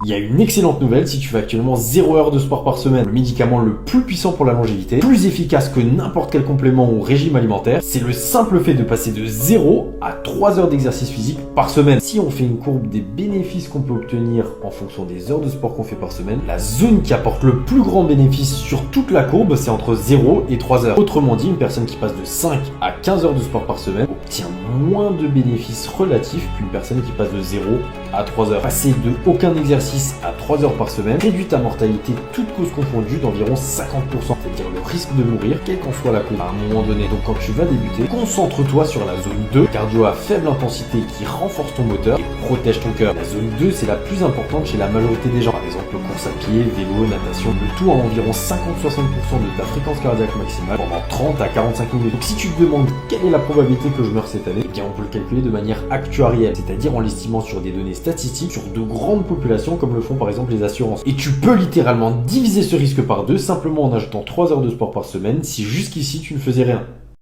Il y a une excellente nouvelle, si tu fais actuellement 0 heure de sport par semaine, le médicament le plus puissant pour la longévité, plus efficace que n'importe quel complément ou régime alimentaire, c'est le simple fait de passer de 0 à 3 heures d'exercice physique par semaine. Si on fait une courbe des bénéfices qu'on peut obtenir en fonction des heures de sport qu'on fait par semaine, la zone qui apporte le plus grand bénéfice sur toute la courbe, c'est entre 0 et 3 heures. Autrement dit, une personne qui passe de 5 à 15 heures de sport par semaine obtient moins de bénéfices relatifs qu'une personne qui passe de 0 à 3 heures. Passer de aucun exercice à 3 heures par semaine réduit ta mortalité toute cause confondue d'environ 50%, c'est-à-dire le risque de mourir quelle qu'en soit la cause à un moment donné. Donc quand tu vas débuter, concentre-toi sur la zone 2, cardio à faible intensité qui renforce ton moteur et protège ton cœur. La zone 2, c'est la plus importante chez la majorité des gens, par exemple course à pied, vélo, natation, le tout à environ 50-60% de ta fréquence cardiaque maximale pendant 30 à 45 minutes. Donc si tu te demandes quelle est la probabilité que je meure cette année, eh bien on peut le calculer de manière actuarielle, c'est-à-dire en l'estimant sur des données statistiques sur de grandes populations comme le font par exemple les assurances. Et tu peux littéralement diviser ce risque par 2 simplement en ajoutant 3 heures de sport par semaine si jusqu'ici tu ne faisais rien.